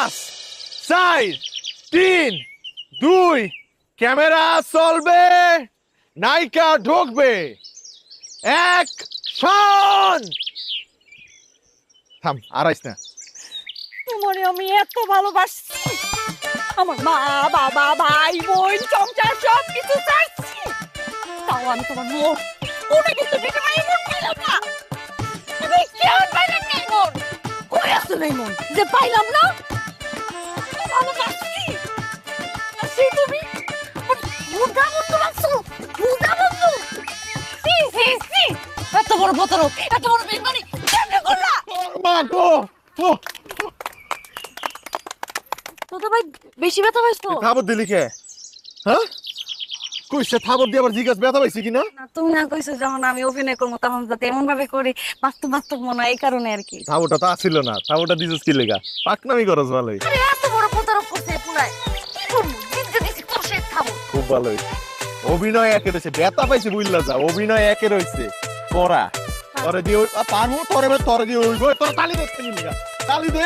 5 4 3 2 camera চলবে নায়িকা ঢুকবে অ্যাকশন থাম আরাইস না তোমারে আমি এত ভালোবাসছি আমার মা বাবা ভাই বোন সংসার সব কিছু ছাড়ছি তাও আমি তোমার মন ওটা কিন্তু দেখে মন পাইলাম না আমি কেমন পাইলাম না মন কই আসলে মন যে পাইলাম না ভালোবাসছি আর সেই তুমি মুদা মতো লাগছো মুদা মতো সি সি সি এত বড় প্রতারক এত বড় বেইমানি কেমনে করলা মা গো তো ভাই বেশি ব্যথা পাইছো থাবর দিলি কে হ্যাঁ কইছে থাবর দিয়ে আবার জিজ্ঞাসা ব্যথা পাইছি কিনা না তুমি না কইছো যখন আমি অভিনয় করবো তখন যাতে এমন ভাবে করি বাস্তব বাস্তব মনে হয় এই কারণে আর কি থাবরটা তো আসিল না থাবরটা দিছিস কি লেগা পাকনামি করছ ভালোই আরে এত বড় প্রতারক করছে পুরাই কি করবো জিজ্ঞে দিছি কষে খাবো খুব ভালো হইছে অভিনয় একে রয়েছে ব্যথা পাইছে বুঝলা যা অভিনয় একে রয়েছে করা তোরে দিয়ে পারবো তোরে দিয়ে হইব তোর তালি দেখতে নিলি তালি দে